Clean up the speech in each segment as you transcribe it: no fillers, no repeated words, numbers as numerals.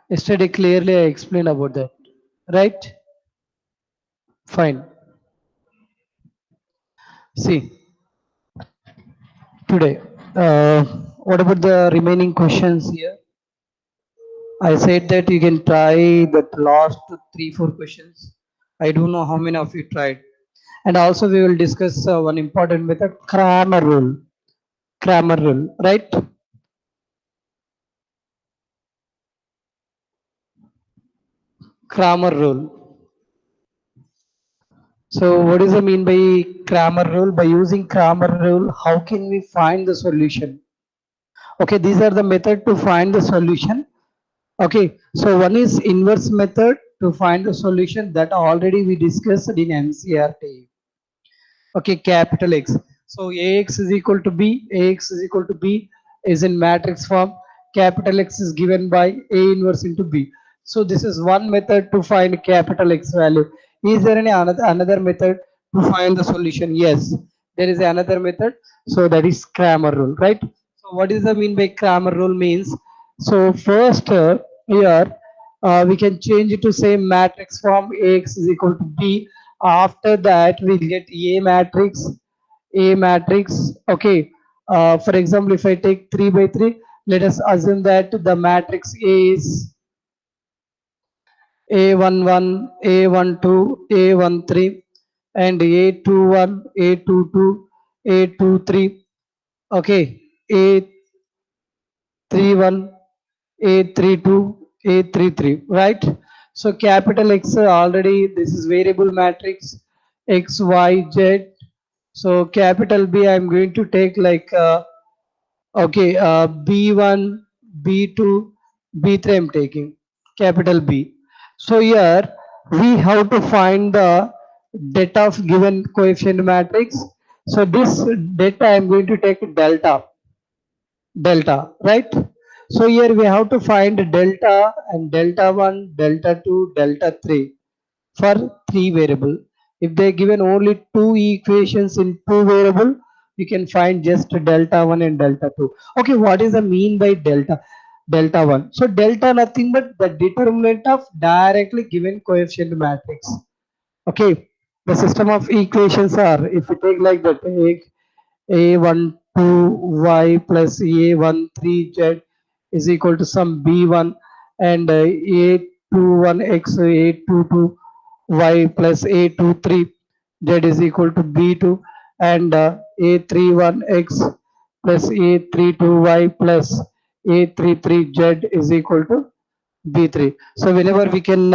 Yesterday clearly I explained about that, right? Fine. See, today, what about the remaining questions here? I said that you can try the last three, four questions. I don't know how many of you tried. And also we will discuss one important method, Kramer rule. Kramer rule, right? Kramer rule. So what does it mean by Kramer rule? By using Kramer rule, how can we find the solution? Okay, these are the method to find the solution. Okay, so one is inverse method to find the solution that already we discussed in NCRT. Okay, capital X. So AX is equal to B, AX is equal to B is in matrix form. Capital X is given by A inverse into B. So this is one method to find capital X value. Is there any another method to find the solution? Yes, there is another method. So that is Kramer rule, right? So what is the mean by Kramer rule means? So first here we can change it to say matrix form AX is equal to B. After that we'll get A matrix. Okay, for example, if I take 3 by 3, let us assume that the matrix A is A11, A12, A13, and A21, A22, A23. Okay, A31, A32, A33, right? So capital X already, this is variable matrix X, Y, Z. So capital B, I'm going to take like, okay, B1, B2, B3 I'm taking, capital B. So here we have to find the data of given coefficient matrix. So this data I'm going to take delta, right? So here we have to find delta and delta 1, delta 2, delta 3 for three variable. If they given only two equations in two variable, you can find just delta 1 and delta 2. Okay, what is the mean by delta 1? So delta nothing but the determinant of directly given coefficient matrix. Okay, the system of equations are, if you take like that, a12y plus a13z is equal to some b1, and a21x a22y plus a23z is equal to b2, and a31x plus a32y plus a33z is equal to B3. So whenever we can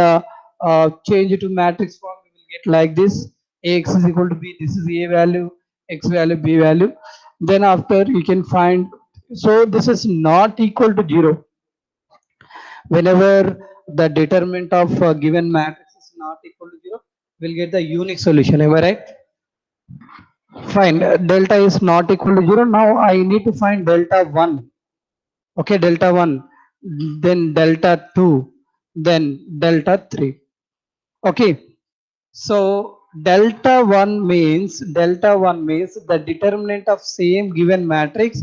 change it to matrix form, we will get like this. Ax is equal to B. This is A value, X value, B value. Then after you can find. So this is not equal to 0. Whenever the determinant of a given matrix is not equal to 0, we'll get the unique solution. Am I right? Fine. Delta is not equal to 0. Now I need to find delta 1. Okay, delta 1, then delta 2, then delta 3. Okay, so delta 1 means the determinant of same given matrix,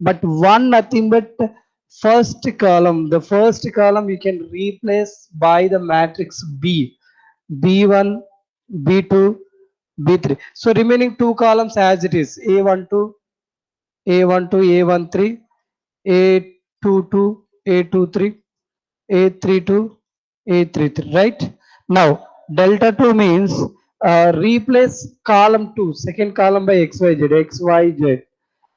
but one nothing but first column. The first column you can replace by the matrix B, B1, B2, B3. So remaining two columns as it is, A12, A12, A13, A22, A23, A32, A33, right? Now, delta 2 means replace column 2, second column by XYZ,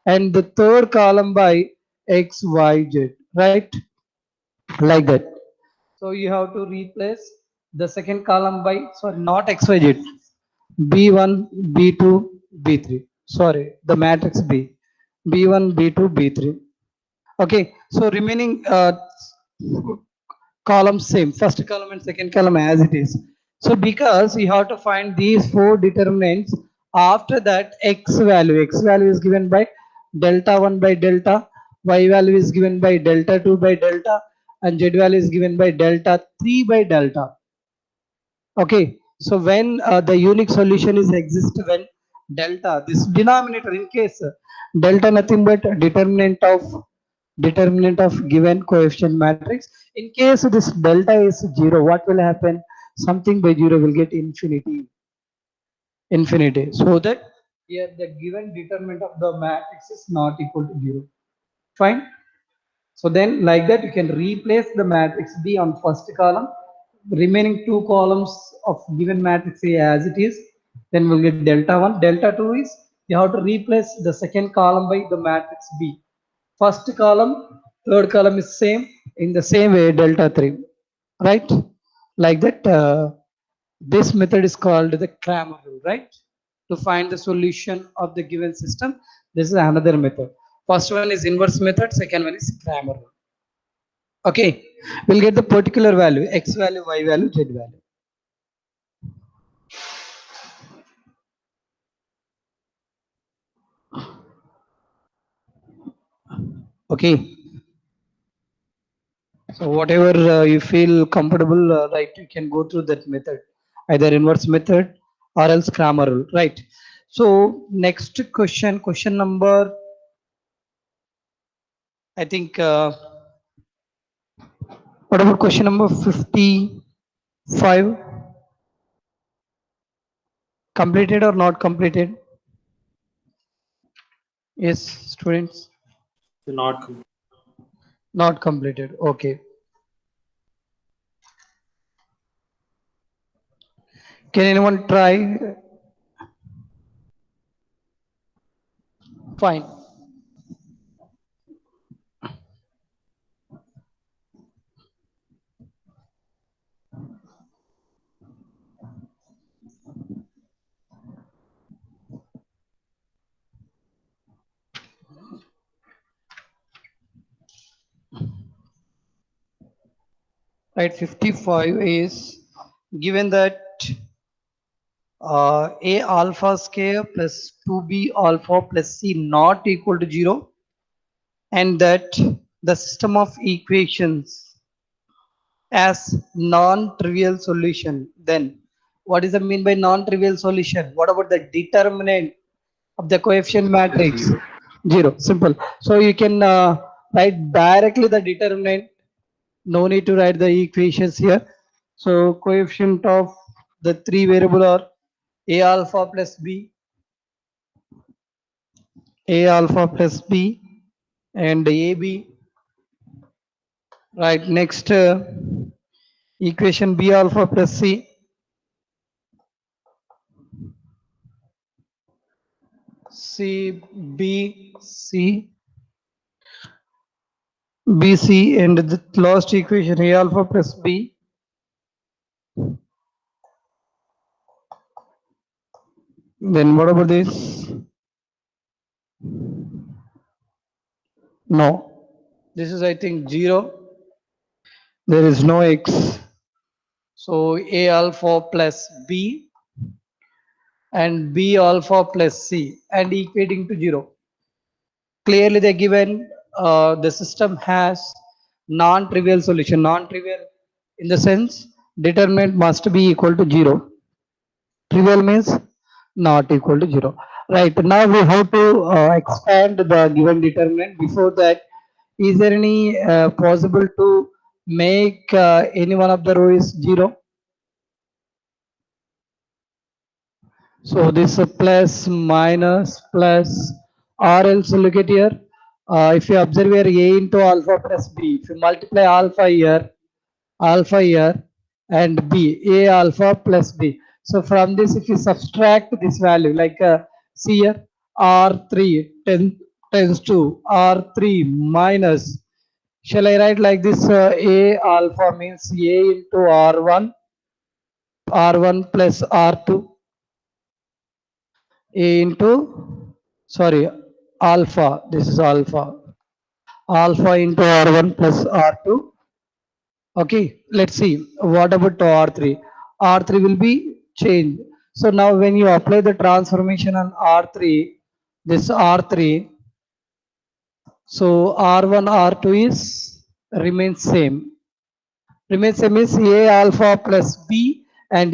and the third column by XYZ, right? Like that. So you have to replace the second column by, sorry, not XYZ, B1, B2, B3. Sorry, the matrix B. B1, B2, B3. Okay, so remaining columns same, first column and second column as it is. So because you have to find these four determinants, after that x value is given by delta 1 by delta, y value is given by delta 2 by delta, and z value is given by delta 3 by delta. Okay, so when the unique solution is exist when delta, this denominator, in case delta nothing but determinant of given coefficient matrix, In case this delta is 0, what will happen? Something by 0 will get infinity. Infinity. So that here the given determinant of the matrix is not equal to 0. Fine. So then like that you can replace the matrix B on first column, remaining two columns of given matrix A as it is, then we'll get delta 1. Delta 2 is you have to replace the second column by the matrix B. First column, third column is same, in the same way delta 3, right? Like that this method is called the Cramer rule, right? To find the solution of the given system, this is another method. First one is inverse method, second one is Cramer rule. Okay, we'll get the particular value, x value, y value, z value. Okay, so whatever you feel comfortable, right, you can go through that method, either inverse method or else Cramer rule, right? So next question, question number, I think, what about question number 55? Completed or not completed? Yes, students, Not complete. not completed. Okay, can anyone try? Fine. Right, 55 is given that A alpha square plus 2B alpha plus C not equal to 0, and that the system of equations as non-trivial solution. Then what is the mean by non-trivial solution? What about the determinant of the coefficient matrix? Zero. 0. Simple. So you can write directly the determinant. No need to write the equations here. So coefficient of the three variable are A alpha plus B, A alpha plus B, and AB. Right, next equation B alpha plus C, C B C B C, and the last equation A alpha plus B. Then what about this? No, this is I think 0. There is no X. So A alpha plus B and B alpha plus C and equating to 0. Clearly they given the system has non-trivial solution. Non-trivial in the sense determinant must be equal to 0. Trivial means not equal to 0. Right, now we have to expand the given determinant. Before that, is there any possible to make any one of the row is 0? So this plus minus plus, or else look at here. If you observe here A into alpha plus B, if you multiply alpha here and B, A alpha plus B. So from this, if you subtract this value, like see here, R3 tends to R3 minus, shall I write like this? A alpha means A into R1 plus R2. A into, sorry, alpha, this is alpha into R1 plus R2. Okay, let's see what about R3. R3 will be changed. So now when you apply the transformation on R3, this R3, so R1 R2 is remains same is A alpha plus B and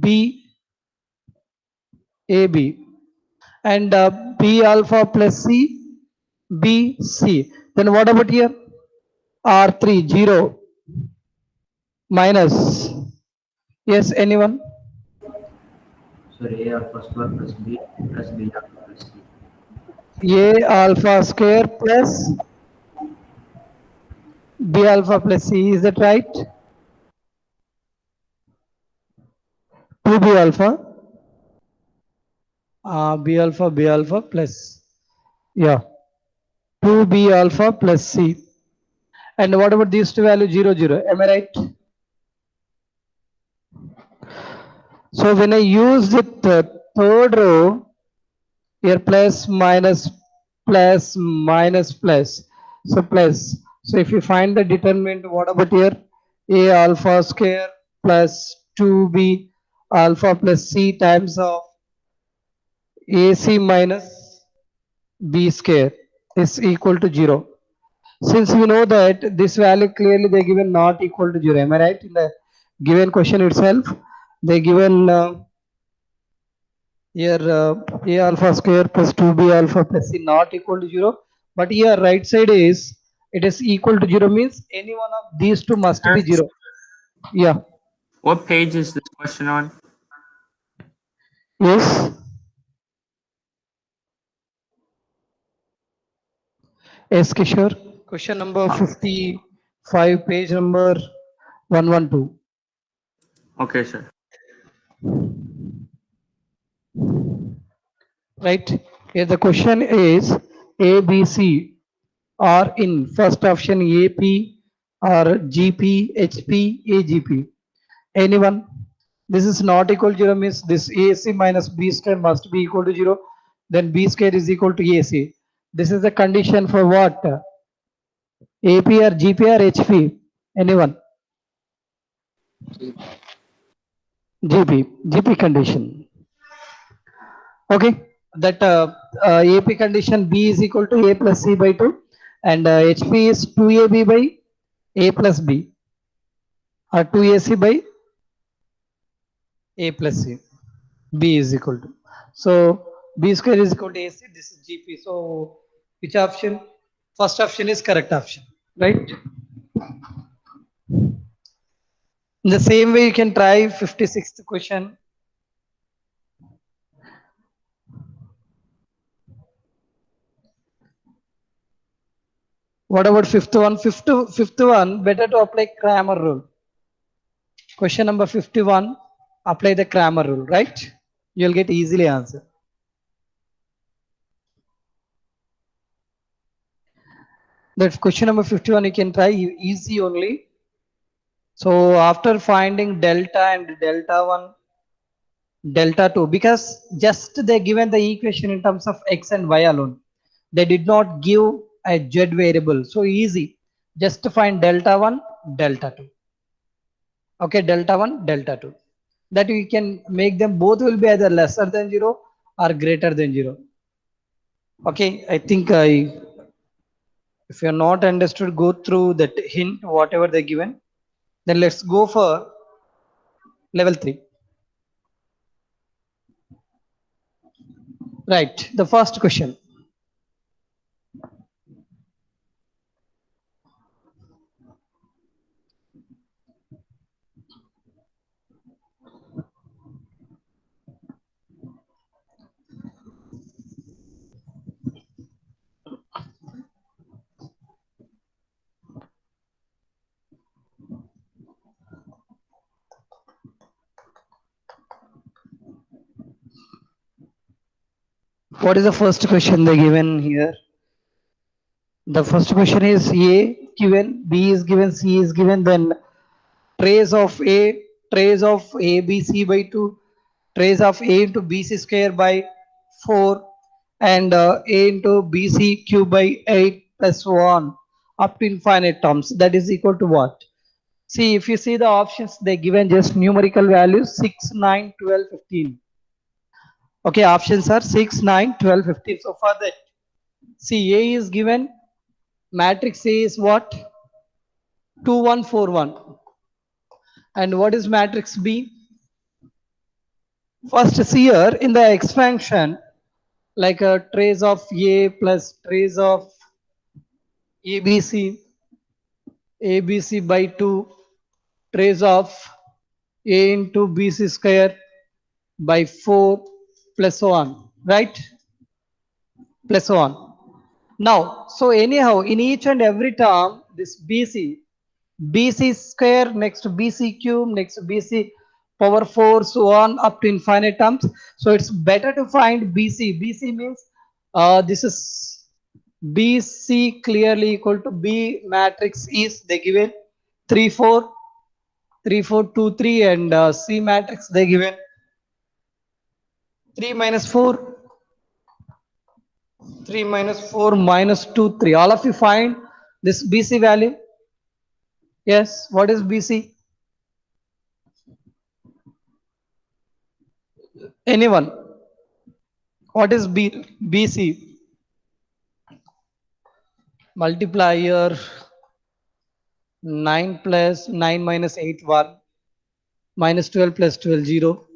B AB, and B alpha plus C, B C. Then what about here? R3 0 minus. Yes, anyone? So A alpha square plus B plus B alpha plus C. A alpha square plus B alpha plus C. Is that right? 2B alpha. B alpha plus. Yeah. 2B alpha plus C. And what about these two values? 0, 0. Am I right? So when I use the third row, here plus minus plus minus plus. So plus. So if you find the determinant, what about here? A alpha square plus 2B alpha plus C times of AC minus B square is equal to 0. Since we know that this value clearly they given not equal to 0. Am I right? In the given question itself, they given here A alpha square plus 2B alpha plus C not equal to 0. But here right side is it is equal to 0 means any one of these two must be Ask 0. Yeah. what page is this question on? Yes. Yes, Kishore. Question number Uh, 55, page number 112. okay, sir. Right. Here the question is A, B, C are in first option AP or GP, HP, AGP. Anyone? This is not equal to 0 means this AC minus B square must be equal to 0. Then B square is equal to AC. This is the condition for what? AP or GP or HP? Anyone? GP. GP condition. Okay. That AP condition B is equal to A plus C by 2 and HP is 2AB by A plus B or 2AC by A plus C. B is equal to. So B square is equal to AC. This is GP. So which option? First option is correct option, right? In the same way, you can try 56th question. What about fifth one? Fifth one, better to apply Cramer rule. Question number 51, apply the Cramer rule, right? You'll get easily answer. That question number 51, you can try easy only. So after finding delta and delta 1, delta 2, because just they given the equation in terms of x and y alone, they did not give a z variable. So easy, just to find delta 1, delta 2. Okay, delta 1, delta 2, that we can make them both will be either lesser than 0 or greater than 0. Okay, I think if you're not understood, go through that hint whatever they given. Then let's go for level 3. Right, the first question. What is the first question they given here? The first question is A given, B is given, C is given, then trace of A, trace of ABC by 2, trace of A into BC square by 4, and A into BC cube by 8 plus 1 up to infinite terms. That is equal to what? See, if you see the options, they given just numerical values 6, 9, 12, 15. Okay, options are 6, 9, 12, 15. So for that, see, A is given, matrix A is what? 2, 1, 4, 1. And what is matrix B? First, see here in the expansion, like a trace of A plus trace of ABC ABC by 2 trace of A into BC square by 4 plus so on, right? Plus so on. Now, so anyhow, in each and every term, this BC square next to BC cube next to BC power 4 so on up to infinite terms. So it's better to find BC. BC means this is BC clearly equal to B matrix is they given 3 4 3 4 2 3 and C matrix they given 3 minus 4 3 minus 4 minus 2 3. All of you find this BC value. Yes, what is BC? Anyone? What is BC? Multiplier 9 plus 9 minus 8 1 minus 12 plus 12 0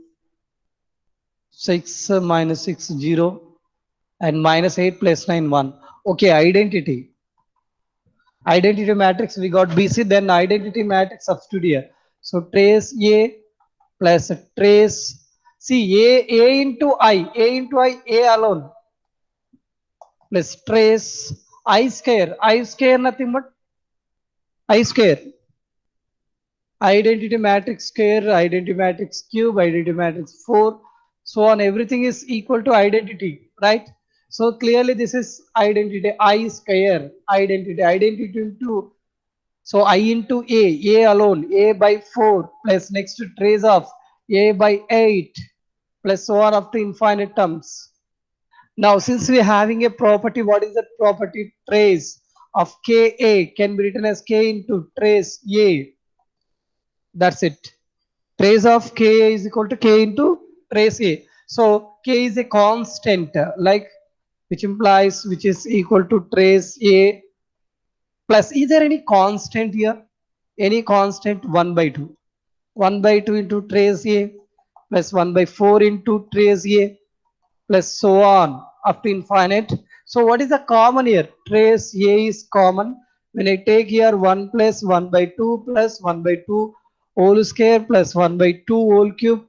6 minus 6 0 and minus 8 plus 9 1. Okay, identity matrix we got BC, then identity matrix substitute here. So trace A plus trace see A into A alone plus trace I square nothing but I square identity matrix square identity matrix cube identity matrix 4 so on everything is equal to identity, right? So clearly this is identity I square identity into so I into A alone, A by 4 plus next to trace of A by 8 plus so on up to infinite terms. Now, since we are having a property, what is that property? Trace of Ka can be written as K into trace A. That's it. Trace of Ka is equal to K into trace A. So K is a constant, like which implies which is equal to trace A plus. Is there any constant here? Any constant 1 by 2. 1 by 2 into trace A plus 1 by 4 into trace A plus so on up to infinite. So what is the common here? Trace A is common. When I take here 1 plus 1 by 2 plus 1 by 2 whole square plus 1 by 2 whole cube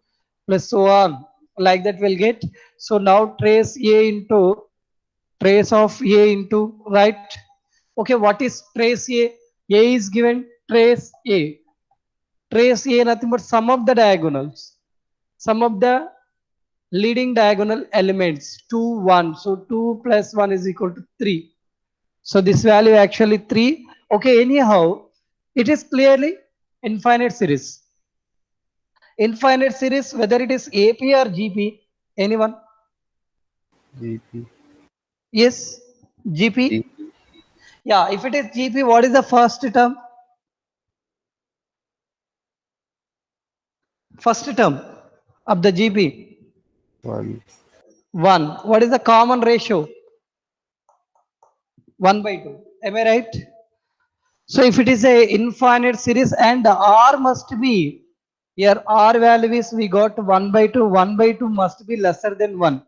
plus so on. Like that we'll get. So now trace A into trace of A into right. Okay, what is trace A? A is given trace A. Trace A nothing but sum of the diagonals. Sum of the leading diagonal elements 2 1 so 2 plus 1 is equal to 3 so this value actually 3. Okay, anyhow it is clearly infinite series whether it is AP or GP. Anyone? GP. Yes, GP. G. Yeah, if it is GP, what is the first term? First term of the GP? 1. 1. What is the common ratio? 1 by 2. Am I right? So if it is a infinite series and R must be, here R value is we got 1 by 2, 1 by 2 must be lesser than 1.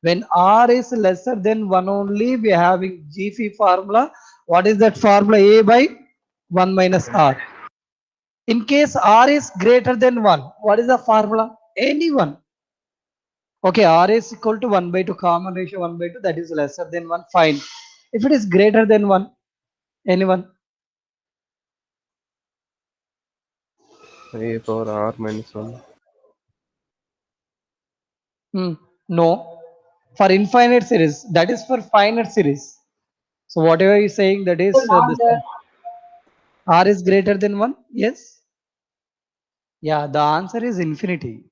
When R is lesser than 1 only, we are having GP formula. What is that formula? A by 1 minus R. In case R is greater than 1, what is the formula? Anyone. Okay, R is equal to 1 by 2, common ratio 1 by 2, that is lesser than 1, fine. If it is greater than 1, anyone? A power R minus 1. No, for infinite series. That is for finite series. So whatever you're saying, that is this R is greater than 1. Yes. Yeah, the answer is infinity.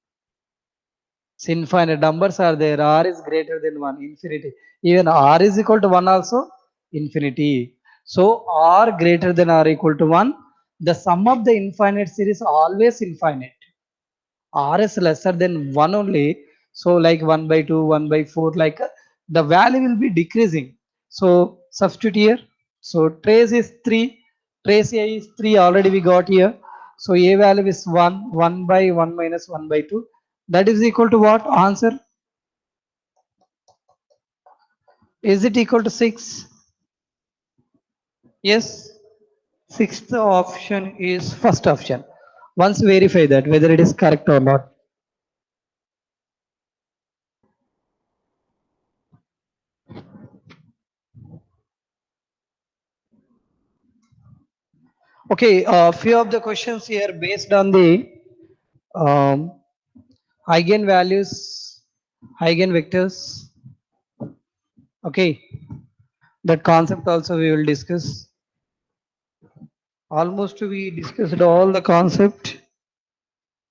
It's infinite numbers are there. R is greater than 1. Infinity. Even R is equal to 1 also. Infinity. So R greater than R equal to 1. The sum of the infinite series always infinite. R is lesser than 1 only. So like 1 by 2, 1 by 4, like the value will be decreasing. So substitute here. So trace is 3. Trace A is 3 already we got here. So A value is 1. 1 by 1 minus 1 by 2. That is equal to what? Answer. Is it equal to 6? Yes. Sixth option is first option. Once verify that whether it is correct or not. Okay, few of the questions here based on the um, eigenvalues, eigenvectors. Okay, that concept also we will discuss. Almost we discussed all the concept.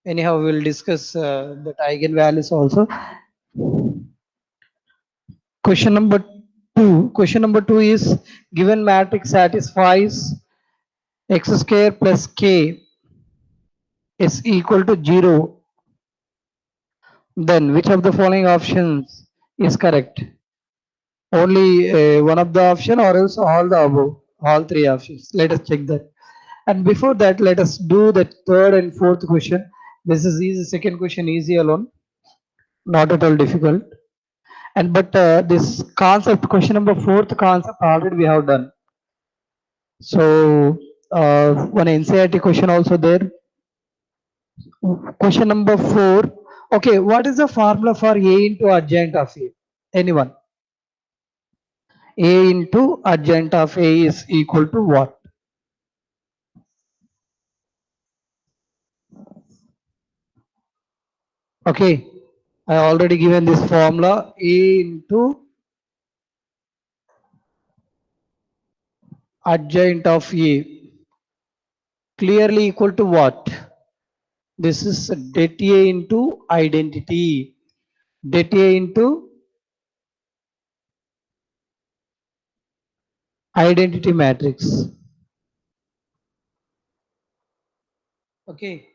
Anyhow, we will discuss that eigenvalues also. Question number two. Question number two is given matrix satisfies x square plus k is equal to 0. Then which of the following options is correct? Only one of the option or else all the above, all three options. Let us check that. And before that, let us do the third and fourth question. This is easy. Second question easy alone, not at all difficult. And but this concept, question number fourth concept already we have done. So one NCERT question also there. Question number four. Okay, what is the formula for A into adjoint of A? Anyone? A into adjoint of A is equal to what? Okay, I already given this formula. A into adjoint of A clearly equal to what? This is det A into identity. Det A into identity matrix. Okay.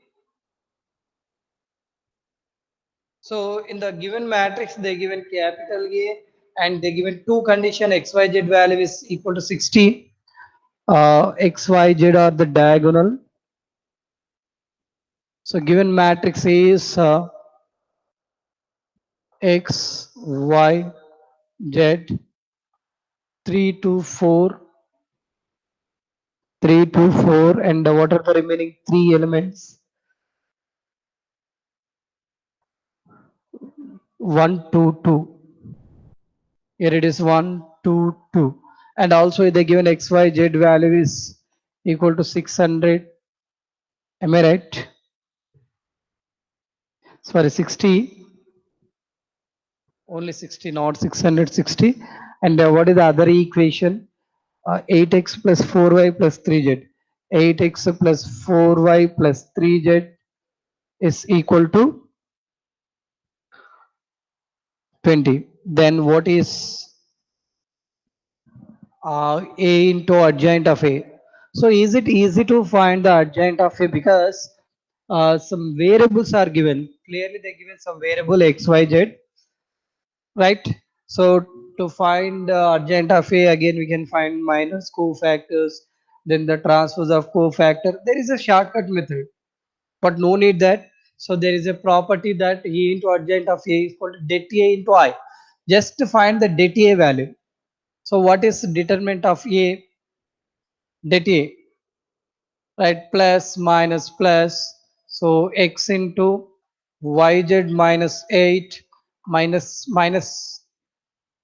So in the given matrix, they given capital A and they given two condition XYZ value is equal to 60. XYZ are the diagonal. So given matrix A is X, Y, Z, 3 to 4, 3 to 4, and what are the remaining three elements? 1, 2, 2. Here it is 1, 2, 2. And also the given XYZ value is equal to 600. Am I right? Sorry, 60. Only 60, not 660. And what is the other equation? 8x plus 4y plus 3z. 8x plus 4y plus 3z is equal to 20. Then what is A into adjoint of A? So is it easy to find the adjoint of A because some variables are given. Clearly they given some variable x, y, z, right? So to find adjoint of A, again we can find minus cofactors, then the transpose of cofactor. There is a shortcut method, but no need that. So there is a property that E into adjoint of A is equal to det A into I. Just to find the det A value. So what is determinant of A? Det A, right? Plus minus plus. So x into yz minus 8 minus minus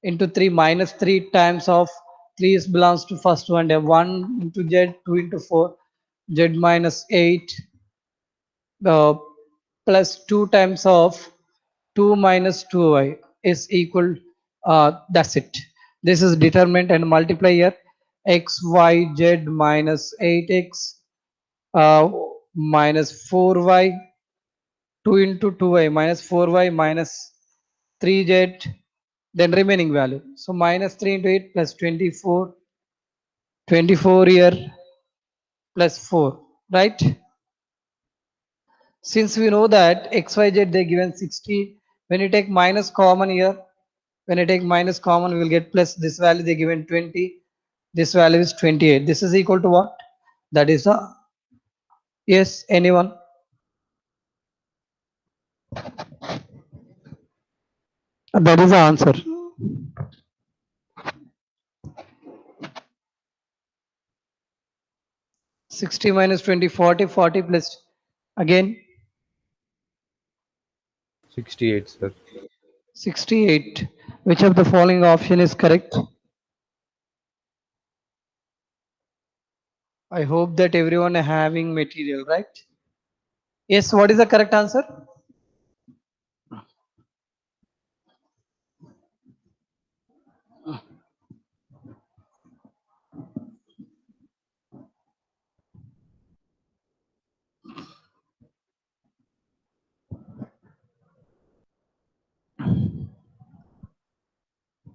into 3 minus 3 times of 3 is belongs to first one, 1 into z, 2 into 4, z minus 8 uh, plus 2 times of 2 minus 2y is equal, that's it. This is determinant and multiply here x y z minus 8x uh, minus 4y, 2 into 2y minus 4y minus 3z, then remaining value. So minus 3 into 8 plus 24, 24 here plus 4, right? Since we know that xyz they given 60, when you take minus common here, when I take minus common, we will get plus this value they given 20, this value is 28. This is equal to what? That is a yes, anyone? That is the answer. 60 minus 20, 40, 40 plus again 68, sir. 68. Which of the following option is correct? I hope that everyone is having material, right? Yes, what is the correct answer?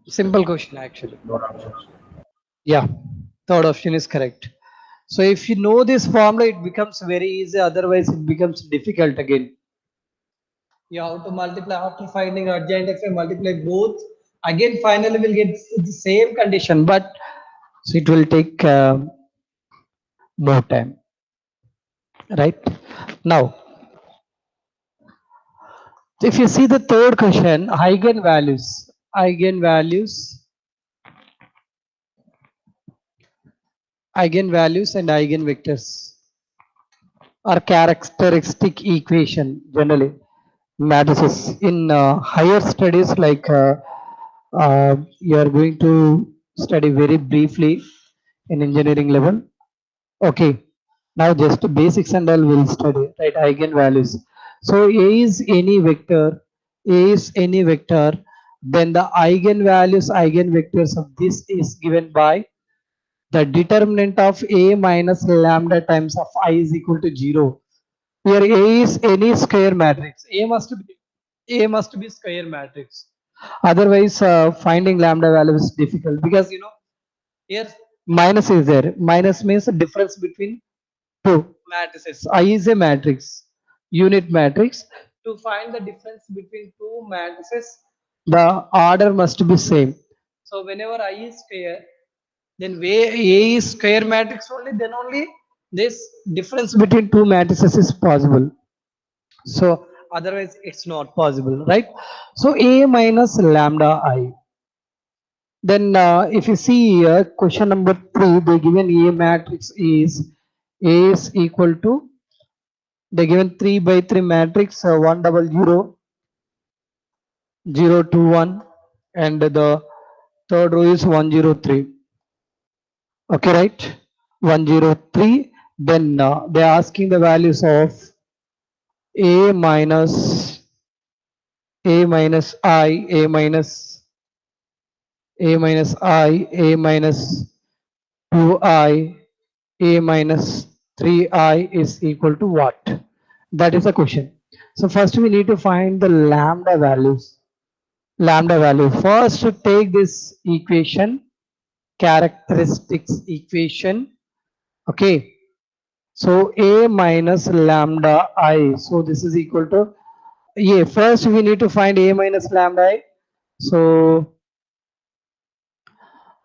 Simple question actually. Third options. Yeah, third option is correct. So if you know this formula, it becomes very easy. Otherwise, it becomes difficult again. You have to multiply after finding adjoint if you multiply both. Again, finally, we'll get the same condition, but so it will take more time, right? Now, if you see the third question, eigenvalues and eigenvectors are characteristic equation generally matrices in higher studies like you are going to study very briefly in engineering level. Okay, now just basics and all we'll study, right? Eigenvalues. So A is any vector, then the eigenvalues, eigenvectors of this is given by the determinant of A minus lambda times of I is equal to 0. Here A is any square matrix. A must be square matrix. Otherwise, finding lambda value is difficult because here minus is there. Minus means the difference between two matrices. I is a matrix, unit matrix. To find the difference between two matrices, the order must be same. So whenever I is square, then where A is square matrix only, then only this difference between two matrices is possible. So otherwise it's not possible, right? So A minus lambda I. Then if you see here, question number 3, they given A matrix is A is equal to, they given 3 by 3 matrix 1 double 0 0 2 1, and the third row is 103. Okay, right? 103. Then they are asking the values of A minus A minus I, A minus I, A minus 2I, A minus 3I is equal to what? That is the question. So first we need to find the lambda values. Lambda value. First take this equation, characteristics equation. Okay. So A minus lambda I. So this is equal to, yeah, first we need to find A minus lambda I. So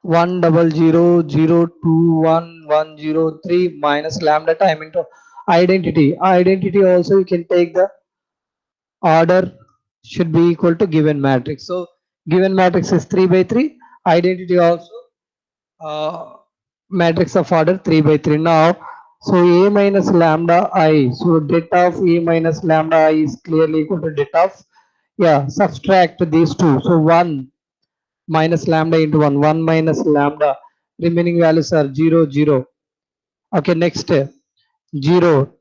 100 0 2 1 103 minus lambda time into identity. Identity also you can take the order should be equal to given matrix. So given matrix is 3 by 3. Identity also matrix of order 3 by 3. Now, so A minus lambda I. So det of A minus lambda I is clearly equal to det of, yeah, subtract these two. So 1 minus lambda into 1, 1 minus lambda, remaining values are 0 0. Okay, next 0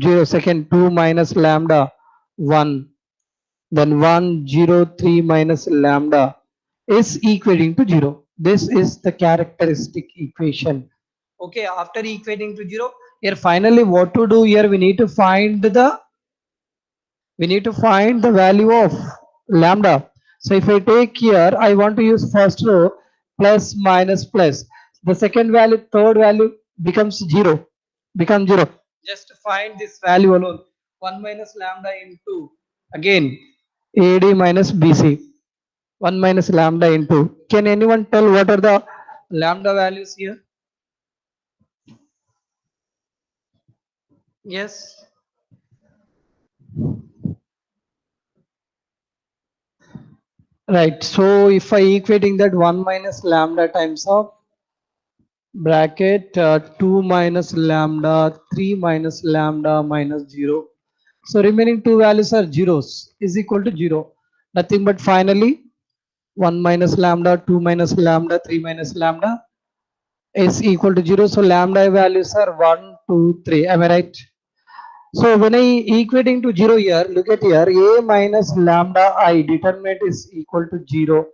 0, second 2 minus lambda 1, then 103 minus lambda is equating to 0. This is the characteristic equation. Okay, after equating to 0, here finally what to do here, we need to find the value of lambda. So if I take here, I want to use first row plus minus plus. The second value, third value becomes 0. Become 0. Just find this value alone. 1 minus lambda into, again, AD minus BC. 1 minus lambda into. Can anyone tell what are the lambda values here? Yes. Right. So if I equating that 1 minus lambda times of bracket 2 minus lambda 3 minus lambda minus 0. So remaining two values are zeros is equal to 0. Nothing but finally 1 minus lambda 2 minus lambda 3 minus lambda is equal to 0. So lambda values are 1 2 3. Am I right? So when I equating to 0 here, look at here, a minus lambda I determinant is equal to 0.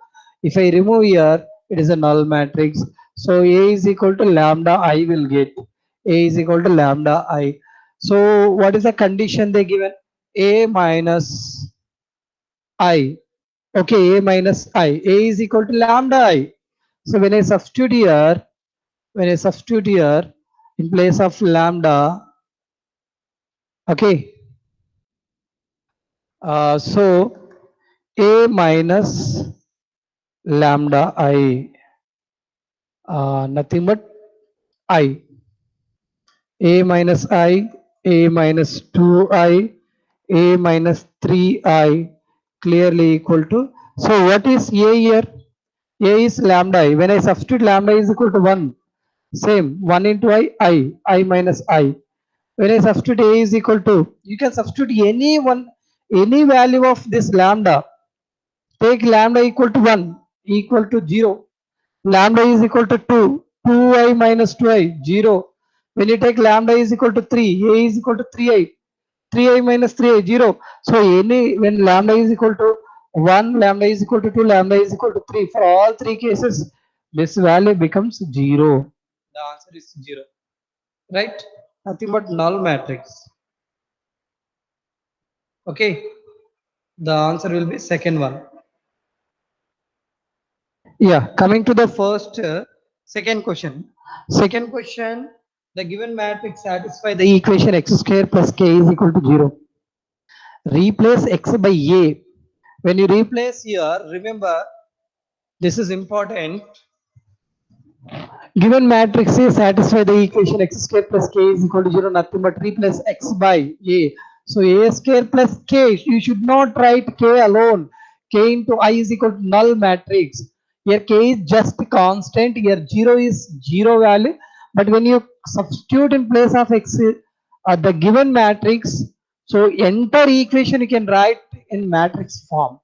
If I remove here, it is a null matrix. So a is equal to lambda I will get. A is equal to lambda I. So what is the condition they given? A minus I. Okay, a minus I. A is equal to lambda I. So when I substitute here in place of lambda, okay, so a minus lambda I, nothing but I, a minus I, a minus 2I, a minus 3I clearly equal to, so what is a here? A is lambda I. When I substitute lambda is equal to 1, same 1 into I minus I. When I substitute a is equal to, you can substitute any one, any value of this lambda. Take lambda equal to 1 equal to 0. Lambda is equal to 2. 2I minus 2I 0. When you take lambda is equal to 3, a is equal to 3I. 3I minus 3I 0. So any when lambda is equal to 1, lambda is equal to 2, lambda is equal to 3. For all three cases, this value becomes 0. The answer is 0. Right? Nothing but null matrix. Okay. The answer will be second one. Yeah, coming to the first, second question. Second question, the given matrix satisfy the equation x square plus k is equal to 0. Replace x by a. When you replace here, remember this is important. Given matrix A satisfy the equation x square plus k is equal to 0, nothing but replace x by a. So a square plus k, you should not write k alone. K into I is equal to null matrix. Here k is just constant, here 0 is 0 value. But when you substitute in place of x the given matrix, so entire equation you can write in matrix form,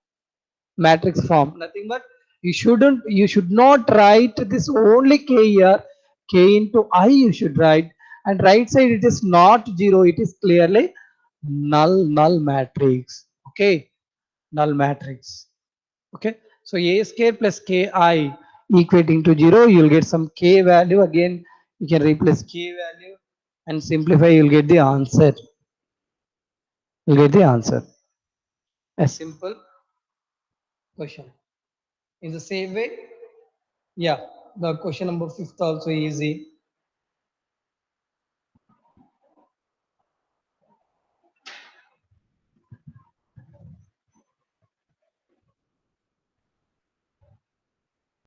nothing but you should not write this only k here, k into I you should write, and right side it is not 0, it is clearly null matrix. Okay, null matrix. Okay, so a square plus ki equating to 0, you'll get some k value. Again you can replace k value and simplify, you'll get the answer. You'll get the answer. A simple question. In the same way, yeah, the question number 5th also easy.